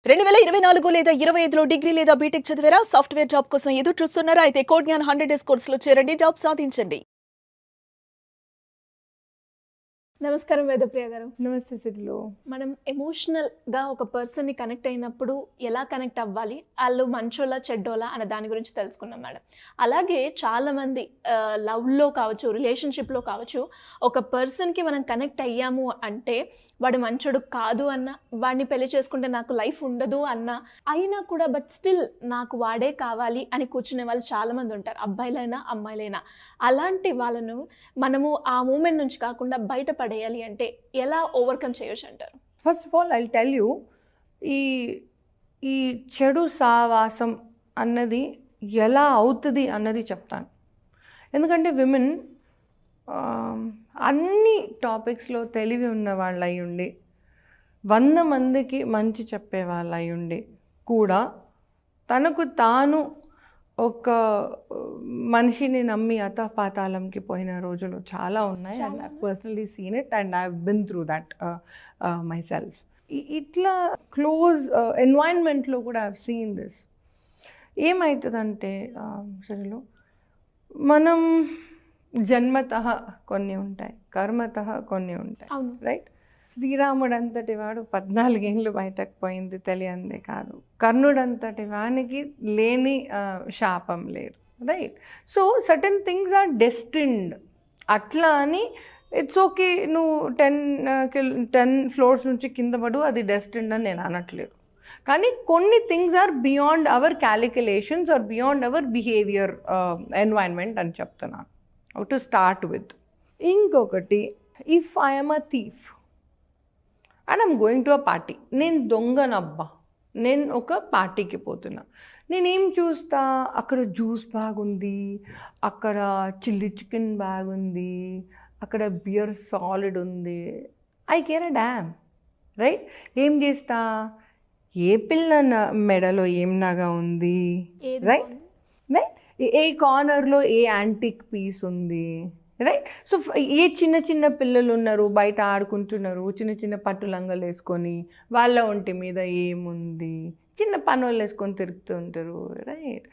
2024 లేదా 25లో డిగ్రీ లేదా బీటెక్ చదివారా? సాఫ్ట్‌వేర్ జాబ్ కోసం ఎదురు చూస్తున్నారా? అయితే కోడ్ జ్ఞాన్ 100 డేస్ కోర్సులో చేరండి. జాబ్ సాధించండి. నమస్కారం వేదప్రియ గారు. నమస్తే సిడ్లు. మనం ఎమోషనల్‌గా ఒక పర్సన్‌ని కనెక్ట్ అయినప్పుడు ఎలా కనెక్ట్ అవ్వాలి? ఆళ్ళు మంచోళ్ళా, చెడ్డోళ్ళా అనే దాని గురించి తెలుసుకున్నాం మేడం. అలాగే చాలామంది లవ్‌లో కావచ్చు, రిలేషన్‌షిప్‌లో కావచ్చు, ఒక పర్సన్‌కి మనం కనెక్ట్ అయ్యాము అంటే వాడు మంచోడు కాదు అన్న, వాడిని పెళ్లి చేసుకుంటే నాకు లైఫ్ ఉండదు అన్న, అయినా కూడా బట్ స్టిల్ నాకు వాడే కావాలి అని కూర్చునే వాళ్ళు చాలామంది ఉంటారు. అబ్బాయిలైనా, అమ్మాయిలైనా. అలాంటి వాళ్ళను మనము ఆ మూమెంట్ నుంచి కాకుండా బయటపడేయాలి అంటే ఎలా ఓవర్‌కమ్ చేయొచ్చు అంటారు? First of all I will tell you, ఈ ఈ చెడు సావాసం అన్నది ఎలా అవుతుంది అన్నది చెప్తాను. ఎందుకంటే విమెన్ అన్ని టాపిక్స్లో తెలివి ఉన్న వాళ్ళు అయి ఉండి 100 మందికి మంచి చెప్పే వాళ్ళు అయి ఉండి కూడా తనకు తాను ఒక మనిషిని నమ్మి అతపాతాళంకి పోయిన రోజులు చాలా ఉన్నాయి. And I personally scene it and I been through that my self. ఇట్లా క్లోజ్ ఎన్వైరన్మెంట్లో కూడా ఐ సీన్ దిస్. ఏమవుతుందంటే సరేలో మనం జన్మతః కొన్ని ఉంటాయి, కర్మతః కొన్ని ఉంటాయి, రైట్? శ్రీరాముడు అంతటి వాడు 14 ఏళ్ళు బయటకు పోయింది తెలియందే కాదు. కర్ణుడంతటి వానికి లేని శాపం లేదు, right? So certain things are destined. అట్లా అని ఇట్స్ ఓకే, నువ్వు 10 ఫ్లోర్స్ నుంచి కింద పడు, అది డెస్టిన్డ్ అని నేను అనట్లేదు. కానీ కొన్ని things are beyond our calculations are beyond our behaviour environment అని చెప్తున్నాను. To start with. ఇంకొకటి, if I'm a thief and I'm going to a party, నేను దొంగనబ్బా, నేను ఒక పార్టీకి పోతున్నా, నేనేం చూస్తా, అక్కడ జ్యూస్ బాగుంది, అక్కడ చిల్లీ చికెన్ బాగుంది, అక్కడ బియర్ సాలిడ్ ఉంది, I care a dam, right? ఏం చేస్తా, ఏ పిల్ల మెడలో ఏం నగ ఉంది, రైట్? రైట్? ఏ కార్నర్లో ఏ యాంటిక్ పీస్ ఉంది, రైట్? సో ఏ చిన్న చిన్న పిల్లలు ఉన్నారు, బయట ఆడుకుంటున్నారు, చిన్న చిన్న పట్టు లంగలు వేసుకొని, వాళ్ళ ఒంటి మీద ఏముంది, చిన్న పనులు వేసుకొని తిరుగుతూ ఉంటారు, రైట్?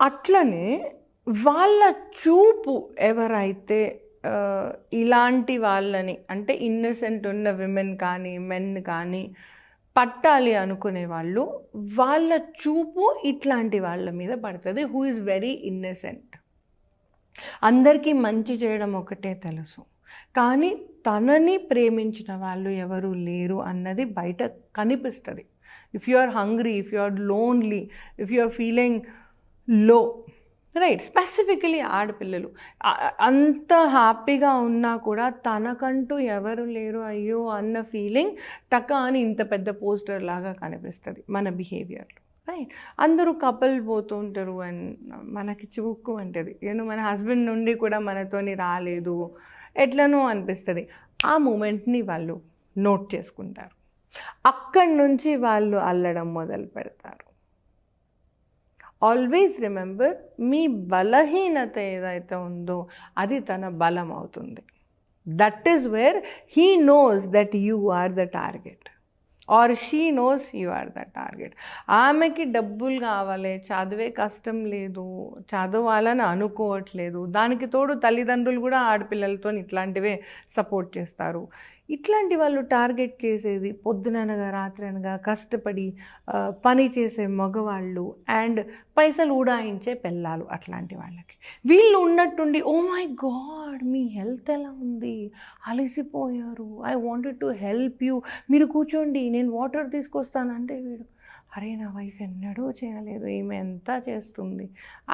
అట్లనే వాళ్ళ చూపు ఎవరైతే ఇలాంటి వాళ్ళని, అంటే ఇన్నసెంట్ ఉన్న విమెన్ కానీ మెన్ కానీ పట్టాలి అనుకునే వాళ్ళు, వాళ్ళ చూపు ఇట్లాంటి వాళ్ళ మీద పడుతుంది. Who is very innocent. అందరికీ మంచి చేయడం ఒకటే తెలుసు, కానీ తనని ప్రేమించిన వాళ్ళు ఎవరు లేరు అన్నది బయట కనిపిస్తుంది. If you are hungry, if you are lonely, if you are feeling low, right? Specifically ఆడపిల్లలు అంత హ్యాపీగా ఉన్నా కూడా తనకంటూ ఎవరు లేరు అయ్యో అన్న ఫీలింగ్ టక్క అని ఇంత పెద్ద పోస్టర్ లాగా కనిపిస్తుంది మన బిహేవియర్లో, రైట్? అందరూ కపుల్ పోతూ ఉంటారు అండ్ మనకి చివుక్కు అంటది, మన హస్బెండ్ నుండి కూడా మనతోని రాలేదు ఎట్లనో అనిపిస్తుంది. ఆ మూమెంట్ని వాళ్ళు నోట్ చేసుకుంటారు, అక్కడి నుంచి వాళ్ళు అల్లడం మొదలు పెడతారు. ఆల్వేస్ రిమెంబర్, మీ బలహీనత ఏదైతే ఉందో అది తన బలం అవుతుంది. That is where he knows that you are the target or she knows you are the target. ఆమెకి డబ్బులు కావాలి, చదివే కష్టం లేదు, చదవాలని అనుకోవట్లేదు, దానికి తోడు తల్లిదండ్రులు కూడా ఆడపిల్లలతో ఇట్లాంటివే సపోర్ట్ చేస్తారు. ఇట్లాంటి వాళ్ళు టార్గెట్ చేసేది పొద్దుననగా రాత్రి అనగా కష్టపడి పని చేసే మగవాళ్ళు అండ్ పైసలు ఉడాయించే పెళ్ళాలు. అట్లాంటి వాళ్ళకి వీళ్ళు ఉన్నట్టుండి, ఓ మై గాడ్ మీ హెల్త్ ఎలా ఉంది, అలసిపోయారు, I wanted to help you, మీరు కూర్చోండి నేను వాటర్ తీసుకొస్తానంటే వీడు, అరే నా వైఫ్ ఎన్నడూ చేయలేదు, ఈమె ఎంత చేస్తుంది.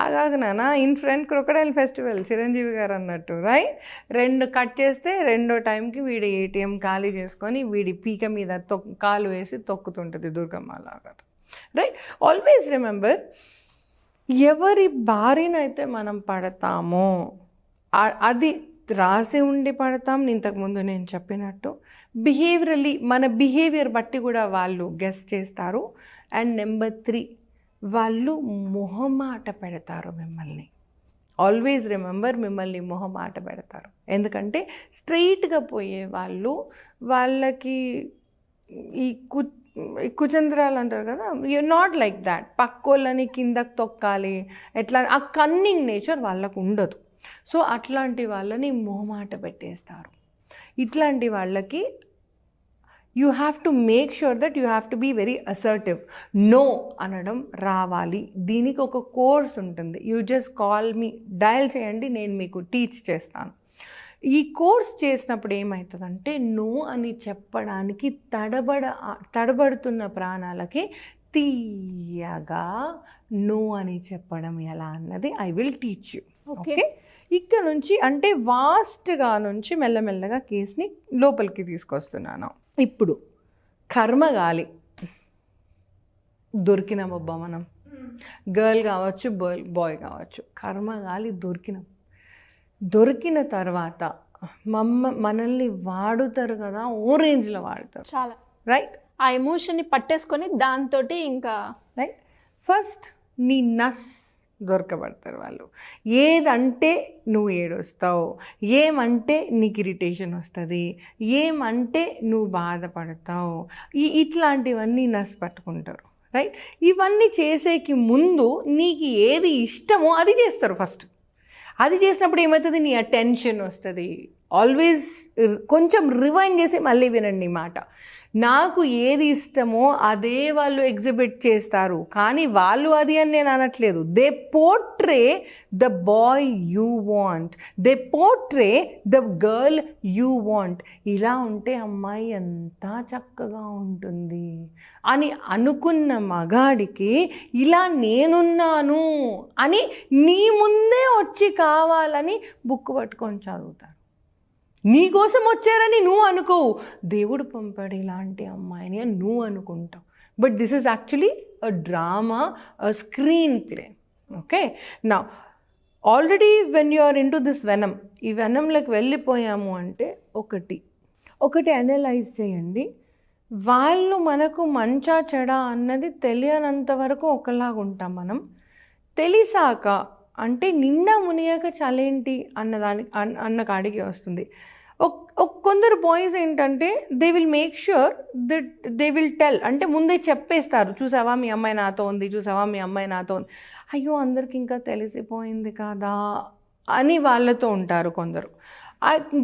ఆగాగనా in front crocodile festival Chiranjeevi garu అన్నట్టు, రైట్? 2 కట్ చేస్తే రెండో టైంకి వీడి ఏటీఎం ఖాళీ చేసుకొని వీడి పీక మీద కాలు వేసి తొక్కుతుంటుంది దుర్గమ్మ లాగా, రైట్? ఆల్వేస్ రిమెంబర్, ఎవరి బారినైతే మనం పడతామో అది రాసి ఉండి పడతాం. ఇంతకుముందు నేను చెప్పినట్టు బిహేవియరల్లీ మన బిహేవియర్ బట్టి కూడా వాళ్ళు గెస్ చేస్తారు. అండ్ నెంబర్ 3, వాళ్ళు మొహమాట పెడతారు మిమ్మల్ని. ఆల్వేస్ రిమెంబర్, మిమ్మల్ని మొహమాట పెడతారు. ఎందుకంటే స్ట్రైట్గా పోయే వాళ్ళు, వాళ్ళకి ఈ కుచంద్రాలు అంటారు కదా, యూర్ నాట్ లైక్ దాట్. పక్కోళ్ళని కిందకి తొక్కాలి ఎట్లా, ఆ కన్నింగ్ నేచర్ వాళ్ళకు ఉండదు. సో అట్లాంటి వాళ్ళని మొహమాట పెట్టేస్తారు. ఇట్లాంటి వాళ్ళకి you have to make sure that you have to be very assertive. No అనడం రావాలి. దీనికి ఒక కోర్స్ ఉంటుంది. You just call me, dial చేయండి, నేను మీకు టీచ్ చేస్తాను. ఈ కోర్స్ చేసినప్పుడు ఏమవుతుందంటే నో అని చెప్పడానికి తడబడుతున్న ప్రాణాలకి తీయగా నో అని చెప్పడం ఎలా అన్నది I will teach you. Okay, ఇక్కడ నుంచి అంటే వాస్ట్గా నుంచి మెల్లమెల్లగా కేసుని లోపలికి తీసుకొస్తున్నాను. ఇప్పుడు కర్మగాలి దొరికినామబ్బా మనం, గర్ల్ కావచ్చు బాయ్ కావచ్చు, కర్మగాలి దొరికిన తర్వాత మనల్ని వాడుతారు కదా, ఓ రేంజ్లో వాడతారు చాలా. రైట్, ఆ ఎమోషన్ని పట్టేసుకొని దాంతో ఇంకా రైట్. ఫస్ట్ నీ నస్ దొరకబడతారు వాళ్ళు. ఏదంటే నువ్వు ఏడుస్తావు, ఏమంటే నీకు ఇరిటేషన్ వస్తుంది, ఏమంటే నువ్వు బాధపడతావు, ఇట్లాంటివన్నీ నస్ పట్టుకుంటారు. రైట్, ఇవన్నీ చేసేకి ముందు నీకు ఏది ఇష్టమో అది చేస్తారు ఫస్ట్. అది చేసినప్పుడు ఏమవుతుంది, నీ అటెన్షన్ వస్తుంది. ఆల్వేస్ కొంచెం రివైండ్ చేసి మళ్ళీ వినండి మాట. నాకు ఏది ఇష్టమో అదే వాళ్ళు ఎగ్జిబిట్ చేస్తారు, కానీ వాళ్ళు అది అని నేను అనట్లేదు. They portray the boy you want, they portray the girl you want. ఇలా ఉంటే అమ్మాయి ఎంత చక్కగా ఉంటుంది అని అనుకున్న మగాడికి ఇలా నేనున్నాను అని నీ ముందే వచ్చి కావాలని బుక్ పట్టుకొని చదువుతారు. నీకోసం వచ్చారని నువ్వు అనుకోవు, దేవుడు పంపాడు ఇలాంటి అమ్మాయిని అని నువ్వు అనుకుంటావు. But this is actually a drama, a screenplay. Okay, నా already when you are into this venom, ఈ వెనంలోకి వెళ్ళిపోయాము అంటే ఒకటి అనలైజ్ చేయండి. వాళ్ళు మనకు మంచా చెడా అన్నది తెలియనంత వరకు ఒకలాగా ఉంటాం మనం. తెలిసాక అంటే నిండా మునిగాక చలేంటి అన్న కాడికి వస్తుంది. కొందరు బాయ్స్ ఏంటంటే they will make sure that they will tell, అంటే ముందే చెప్పేస్తారు, చూసావా మీ అమ్మాయి నాతో ఉంది, చూసావా మీ అమ్మాయి నాతో ఉంది, అయ్యో అందరికి ఇంకా తెలిసిపోయింది కదా అని వాళ్ళతో ఉంటారు కొందరు.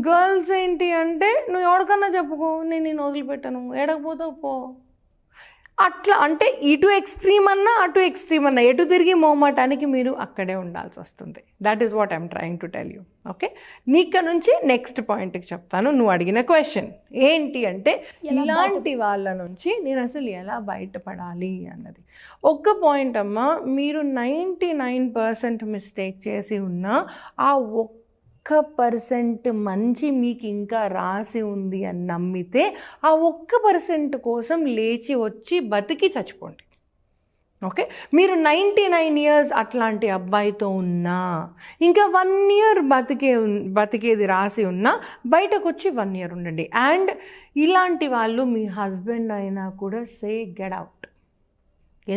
గర్ల్స్ ఏంటి అంటే నువ్వు ఎవరికన్నా చెప్పుకో, నేను నేను వదిలిపెట్టాను, ఎడకపోతావు పో. అట్లా అంటే ఇటు ఎక్స్ట్రీమ్ అన్నా అటు ఎక్స్ట్రీమ్ అన్నా ఎటు తిరిగి మొహమాటానికి మీరు అక్కడే ఉండాల్సి వస్తుంది. That is what I'm trying to tell you. Okay, నీక నుంచి నెక్స్ట్ పాయింట్కి చెప్తాను. నువ్వు అడిగిన క్వశ్చన్ ఏంటి అంటే ఇలాంటి వాళ్ళ నుంచి నేను అసలు ఎలా బయటపడాలి అన్నది. ఒక్క పాయింట్ అమ్మా, మీరు 99% మిస్టేక్ చేసి ఉన్నా ఆ 1% మంచి మీకు ఇంకా రాసి ఉంది అని నమ్మితే ఆ 1% కోసం లేచి వచ్చి బతికి చచ్చిపోండి. ఓకే, మీరు 99 years అట్లాంటి అబ్బాయితో ఉన్నా, ఇంకా 1 year బతికేది రాసి ఉన్నా బయటకు వచ్చి 1 year ఉండండి. అండ్ ఇలాంటి వాళ్ళు మీ హస్బెండ్ అయినా కూడా సే గెట్ అవుట్.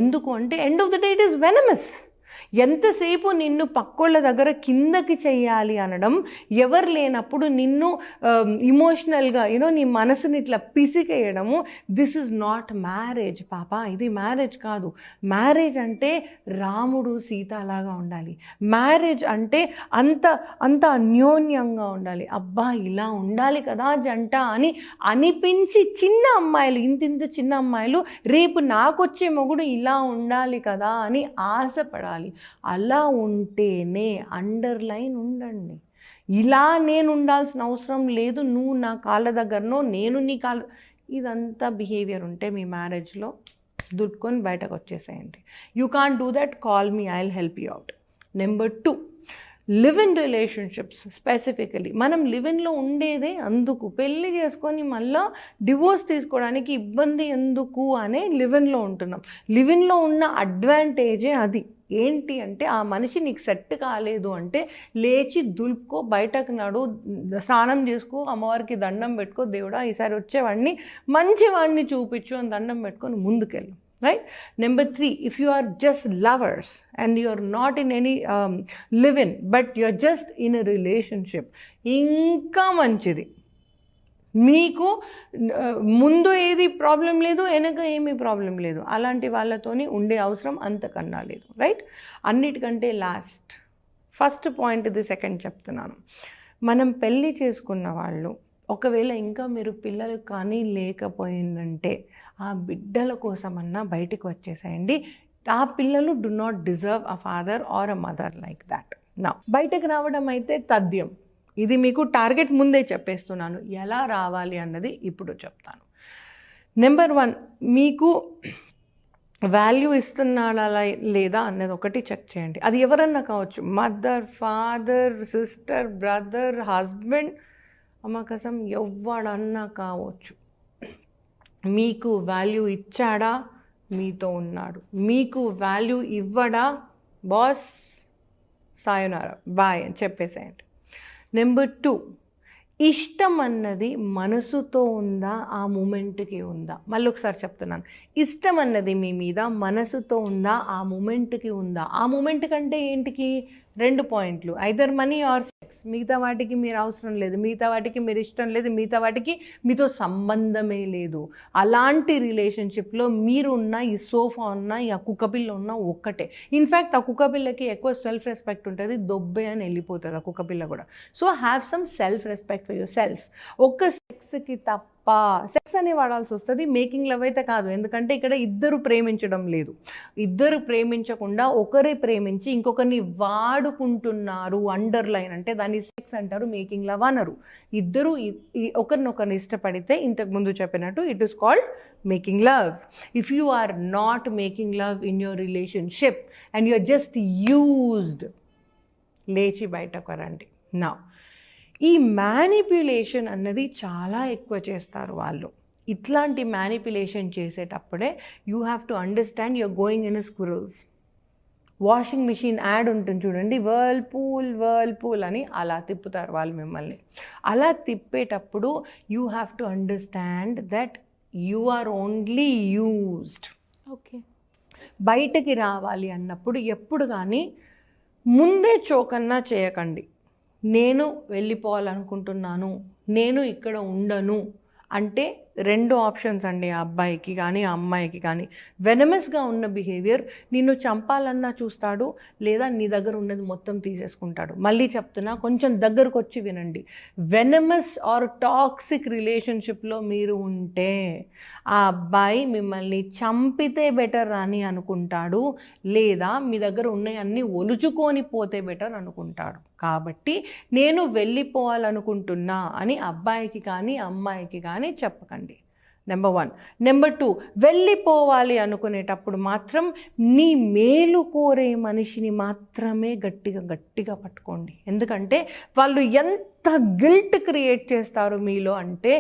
ఎందుకు అంటే end of the day it is venomous. ఎంతసేపు నిన్ను పక్కోళ్ళ దగ్గర కిందకి చెయ్యాలి అనడం, ఎవరు లేనప్పుడు నిన్ను ఇమోషనల్గా నీ మనసుని ఇట్లా పిసికేయడము, దిస్ ఇస్ నాట్ మ్యారేజ్ పాప. ఇది మ్యారేజ్ కాదు. మ్యారేజ్ అంటే రాముడు సీత లాగా ఉండాలి. మ్యారేజ్ అంటే అంత అన్యోన్యంగా ఉండాలి. అబ్బా ఇలా ఉండాలి కదా జంట అని అనిపించి, చిన్న అమ్మాయిలు ఇంత చిన్న అమ్మాయిలు రేపు నాకొచ్చే మొగుడు ఇలా ఉండాలి కదా అని ఆశపడాలి. అలా ఉంటేనే అండర్లైన్ ఉండండి. ఇలా నేను ఉండాల్సిన అవసరం లేదు, నువ్వు నా కాళ్ళ దగ్గరనో నేను నీ కాళ్ళ, ఇదంతా బిహేవియర్ ఉంటే మీ మ్యారేజ్లో దుడ్కొని బయటకు వచ్చేసేయండి. You can't do that, call me, I will help you out. Number 2, live in relationships. Specifically మనం లివ్ ఇన్లో ఉండేదే అందుకు, పెళ్ళి చేసుకొని మళ్ళీ డివోర్స్ తీసుకోవడానికి ఇబ్బంది ఎందుకు అనే లివ్ ఇన్లో ఉంటున్నాం. లివ్ ఇన్లో ఉన్న అడ్వాంటేజే అది. ఏంటి అంటే ఆ మనిషి నీకు సెట్ కాలేదు అంటే లేచి దులుపుకో, బయటకు నడు, స్నానం చేసుకో, అమ్మవారికి దండం పెట్టుకో, దేవుడా ఈసారి వచ్చేవాడిని మంచివాడిని చూపించు అని దండం పెట్టుకొని ముందుకెళ్ళు. Right. Number 3, if you are just lovers and you are not in any live-in but you are just in a relationship, ఇంకా మంచిది. మీకు ముందు ఏది ప్రాబ్లం లేదు, వెనక ఏమీ ప్రాబ్లం లేదు, అలాంటి వాళ్ళతోని ఉండే అవసరం అంతకన్నా లేదు, రైట్? అన్నిటికంటే ఫస్ట్ పాయింట్ ఇది, సెకండ్ చెప్తున్నాను. మనం పెళ్ళి చేసుకున్న వాళ్ళు ఒకవేళ ఇంకా మీరు పిల్లలు కానీ లేకపోయిందంటే ఆ బిడ్డల కోసమన్నా బయటకు వచ్చేసేయండి. ఆ పిల్లలు do not deserve a father or a mother like that. నా బయటకు రావడం అయితే తథ్యం. ఇది మీకు టార్గెట్ ముందే చెప్పేస్తున్నాను. ఎలా రావాలి అన్నది ఇప్పుడు చెప్తాను. నెంబర్ 1, మీకు వాల్యూ ఇస్తున్నాడా లేదా అన్నది ఒకటి చెక్ చేయండి. అది ఎవరన్నా కావచ్చు, mother, father, sister, brother, husband, అమ్మకసం ఎవడన్నా కావచ్చు. మీకు వాల్యూ ఇచ్చాడా, మీతో ఉన్నాడు. మీకు వాల్యూ ఇవ్వడా, బాస్ సాయోనారా బాయ్ అని చెప్పేసేయండి. నెంబర్ 2, ఇష్టం అన్నది మనసుతో ఉందా, ఆ మూమెంట్కి ఉందా? మళ్ళీ ఒకసారి చెప్తున్నాను. ఇష్టం అన్నది మీ మీద మనసుతో ఉందా, ఆ మూమెంట్కి ఉందా? ఆ మూమెంట్ కంటే ఏంటికి 2 పాయింట్లు, ఐదర్ మనీ ఆర్ సెక్స్. మిగతా వాటికి మీరు అవసరం లేదు, మిగతా వాటికి మీరు ఇష్టం లేదు, మిగతా వాటికి మీతో సంబంధమే లేదు. అలాంటి రిలేషన్షిప్లో మీరు ఉన్న, ఈ సోఫా ఉన్న, ఈ ఆ కుక్కపిల్ల ఉన్న ఒక్కటే. ఇన్ఫ్యాక్ట్ ఆ కుక్కపిల్లకి ఎక్కువ సెల్ఫ్ రెస్పెక్ట్ ఉంటుంది, దొబ్బే అని వెళ్ళిపోతుంది ఆ కుక్కపిల్ల కూడా. So have some self respect for your self. ఒక్క సెక్స్కి తప్ప సెక్స్ అని వాడాల్సి వస్తుంది, మేకింగ్ లవ్ అయితే కాదు. ఎందుకంటే ఇక్కడ ఇద్దరు ప్రేమించడం లేదు. ఇద్దరు ప్రేమించకుండా ఒకరే ప్రేమించి ఇంకొకరిని వాడుకుంటున్నారు. అండర్లైన్ అంటే దాన్ని సెక్స్ అంటారు, మేకింగ్ లవ్ అనరు. ఇద్దరు ఒకరినొకరిని ఇష్టపడితే ఇంతకుముందు చెప్పినట్టు it is called making love. If you are not making love in your relationship and you are just used, లేచి బయటకు రండి. నా ఈ మ్యానిప్యులేషన్ అన్నది చాలా ఎక్కువ చేస్తారు వాళ్ళు. ఇట్లాంటి మ్యానిప్యులేషన్ చేసేటప్పుడే you have to understand you're going in squirrels. Washing machine ad ఉంటుంది చూడండి, వర్ల్పూల్ అని, అలా తిప్పుతారు వాళ్ళు మిమ్మల్ని. అలా తిప్పేటప్పుడు you have to understand that you are only used. Okay. బయటకి రావాలి అన్నప్పుడు ఎప్పుడు కానీ ముందే చోకన్నా చేయకండి. నేను వెళ్ళిపోవాలనుకుంటున్నాను, నేను ఇక్కడ ఉండను అంటే 2 ఆప్షన్స్ అండి, ఆ అబ్బాయికి కానీ ఆ అమ్మాయికి కానీ. వెనమస్గా ఉన్న బిహేవియర్ నిన్ను చంపాలన్నా చూస్తాడు, లేదా నీ దగ్గర ఉన్నది మొత్తం తీసేసుకుంటాడు. మళ్ళీ చెప్తున్నా, కొంచెం దగ్గరకు వచ్చి వినండి. వెనమస్ ఆర్ టాక్సిక్ రిలేషన్షిప్లో మీరు ఉంటే ఆ అబ్బాయి మిమ్మల్ని చంపితే బెటర్ అని అనుకుంటాడు, లేదా మీ దగ్గర ఉన్నవన్నీ ఒలుచుకొని పోతే బెటర్ అనుకుంటాడు. కాబట్టి నేను వెళ్ళిపోవాలనుకుంటున్నా అని అబ్బాయికి కానీ అమ్మాయికి కానీ చెప్పకండి. నెంబర్ 1. నెంబర్ 2, వెళ్ళిపోవాలి అనుకునేటప్పుడు మాత్రం నీ మేలు కోరే మనిషిని మాత్రమే గట్టిగా పట్టుకోండి. ఎందుకంటే వాళ్ళు ఎంత గిల్ట్ క్రియేట్ చేస్తారు మీలో అంటే,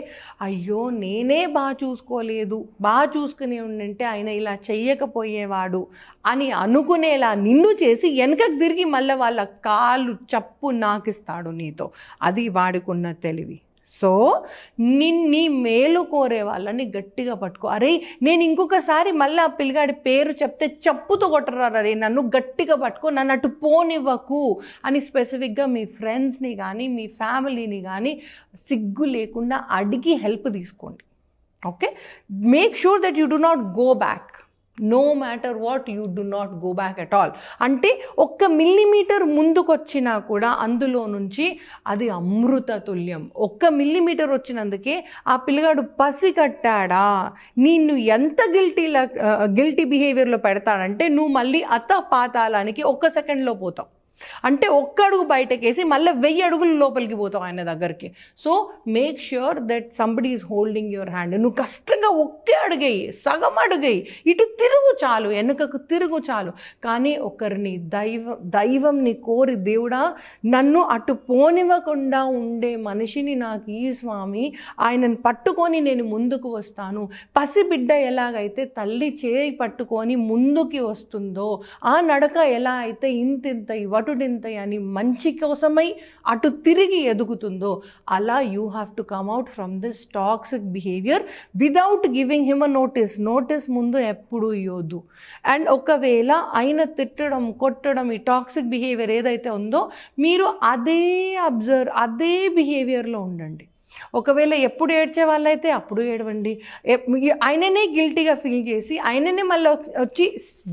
అయ్యో నేనే బాగా చూసుకోలేదు, బాగా చూసుకుని ఉండింటే ఆయన ఇలా చెయ్యకపోయేవాడు అని అనుకునేలా నిన్ను చేసి వెనకకు తిరిగి మళ్ళీ వాళ్ళ కాలు చప్పు నాకిస్తాడు నీతో. అది వాడుకున్న తెలివి. సో నీ మేలు కోరే వాళ్ళని గట్టిగా పట్టుకో. అరే నేను ఇంకొకసారి మళ్ళీ ఆ పిల్లగాడి పేరు చెప్తే చెప్పుతో కొట్టరారు, అరే నన్ను గట్టిగా పట్టుకో, నన్ను అటు పోనివ్వకు అని స్పెసిఫిక్గా మీ ఫ్రెండ్స్ని కానీ మీ ఫ్యామిలీని కానీ సిగ్గు లేకుండా అడిగి హెల్ప్ తీసుకోండి. Okay, make sure that you do not go back. No matter what, you do not go back at all. అంటే 1 మిల్లీమీటర్ ముందుకొచ్చినా కూడా అందులో నుంచి అది అమృత తుల్యం. 1 మిల్లీమీటర్ వచ్చినందుకే ఆ పిల్లగాడు పసి కట్టాడా, నిన్ను ఎంత గిల్టీ బిహేవియర్లో పెడతాడంటే నువ్వు మళ్ళీ పాతాళానికి 1 సెకండ్లో పోతావు. అంటే 1 అడుగు బయటకేసి మళ్ళీ 1000 అడుగులు లోపలికి పోతావు ఆయన దగ్గరికి. So make sure that somebody is holding your hand. నువ్వు కష్టంగా 1 అడుగేయి, సగం అడుగేయి, ఇటు తిరుగు చాలు, వెనుకకు తిరుగు చాలు. కానీ ఒకరిని దైవంని కోరి, దేవుడా నన్ను అటు పోనివ్వకుండా ఉండే మనిషిని నాకు ఈ స్వామి, ఆయనను పట్టుకొని నేను ముందుకు వస్తాను. పసిబిడ్డ ఎలాగైతే తల్లి చేయి పట్టుకొని ముందుకి వస్తుందో, ఆ నడక ఎలా అయితే ఇంతింత వటుడింత అని మంచి కోసమై అటు తిరిగి ఎదుగుతుందో, అలా you have to come out from this toxic behaviour without giving him a notice ముందు ఎప్పుడు ఇవ్వద్దు. అండ్ ఒకవేళ ఆయన తిట్టడం, కొట్టడం, ఈ టాక్సిక్ బిహేవియర్ ఏదైతే ఉందో మీరు అదే బిహేవియర్లో ఉండండి. ఒకవేళ ఎప్పుడు ఏడ్చే వాళ్ళైతే అప్పుడు ఏడవండి. ఆయననే గిల్టీగా ఫీల్ చేసి ఆయననే మళ్ళీ వచ్చి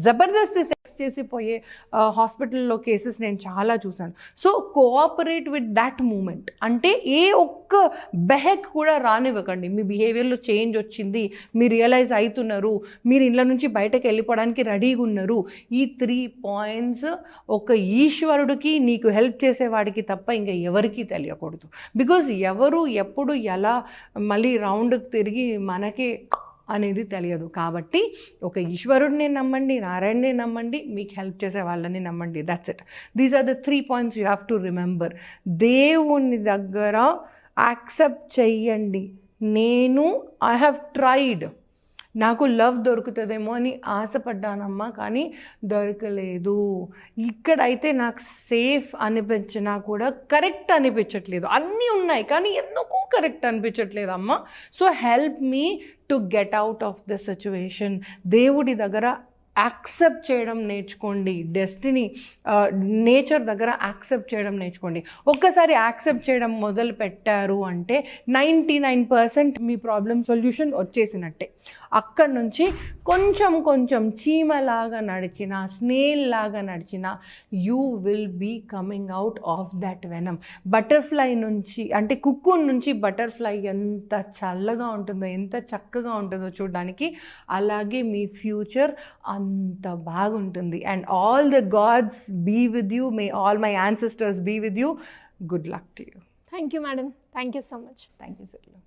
జబర్దస్త్ సెక్స్ చేసిపోయే హాస్పిటల్లో కేసెస్ నేను చాలా చూశాను. So cooperate with that moment. అంటే ఏ ఒక్క బెహెక్ కూడా రానివ్వకండి. మీ బిహేవియర్లో చేంజ్ వచ్చింది, మీరు రియలైజ్ అవుతున్నారు, మీరు ఇళ్ళ నుంచి బయటకు వెళ్ళిపోవడానికి రెడీగా ఉన్నారు. ఈ 3 పాయింట్స్ ఒక ఈశ్వరుడికి, నీకు హెల్ప్ చేసేవాడికి తప్ప ఇంకా ఎవరికీ తెలియకూడదు. బికాజ్ ఎవరు ఎప్పుడు ఎలా మళ్ళీ రౌండ్కి తిరిగి మనకే అనేది తెలియదు. కాబట్టి ఒక ఈశ్వరుడిని నమ్మండి, నారాయణని నమ్మండి, మీకు హెల్ప్ చేసే వాళ్ళని నమ్మండి. That's it. These are the 3 points you have to remember. దేవుని దగ్గర యాక్సెప్ట్ చెయ్యండి. ఐ హ్యావ్ ట్రైడ్, నాకు లవ్ దొరుకుతుందేమో అని ఆశపడ్డానమ్మా, కానీ దొరకలేదు. ఇక్కడైతే నాకు సేఫ్ అనిపించినా కూడా కరెక్ట్ అనిపించట్లేదు. అన్నీ ఉన్నాయి కానీ ఎందుకు కరెక్ట్ అనిపించట్లేదు అమ్మా. So help me to get out of the situation. దేవుడి దగ్గర యాక్సెప్ట్ చేయడం నేర్చుకోండి. డెస్టినీ, నేచర్ దగ్గర యాక్సెప్ట్ చేయడం నేర్చుకోండి. ఒక్కసారి యాక్సెప్ట్ చేయడం మొదలు పెట్టారు అంటే 99% మీ ప్రాబ్లం సొల్యూషన్ వచ్చేసినట్టే. అక్కడి నుంచి కొంచెం కొంచెం చీమలాగా నడిచిన, స్నేల్ లాగా నడిచిన, you will be coming out of that venom. Butterfly నుంచి, అంటే కుక్కూన్ నుంచి బటర్ఫ్లై ఎంత చల్లగా ఉంటుందో, ఎంత చక్కగా ఉంటుందో చూడడానికి, అలాగే మీ ఫ్యూచర్ అంత బాగుంటుంది. And all the gods be with you. May all my ancestors be with you. Good luck to you. Thank you madam. Thank you so much. Thank you sir.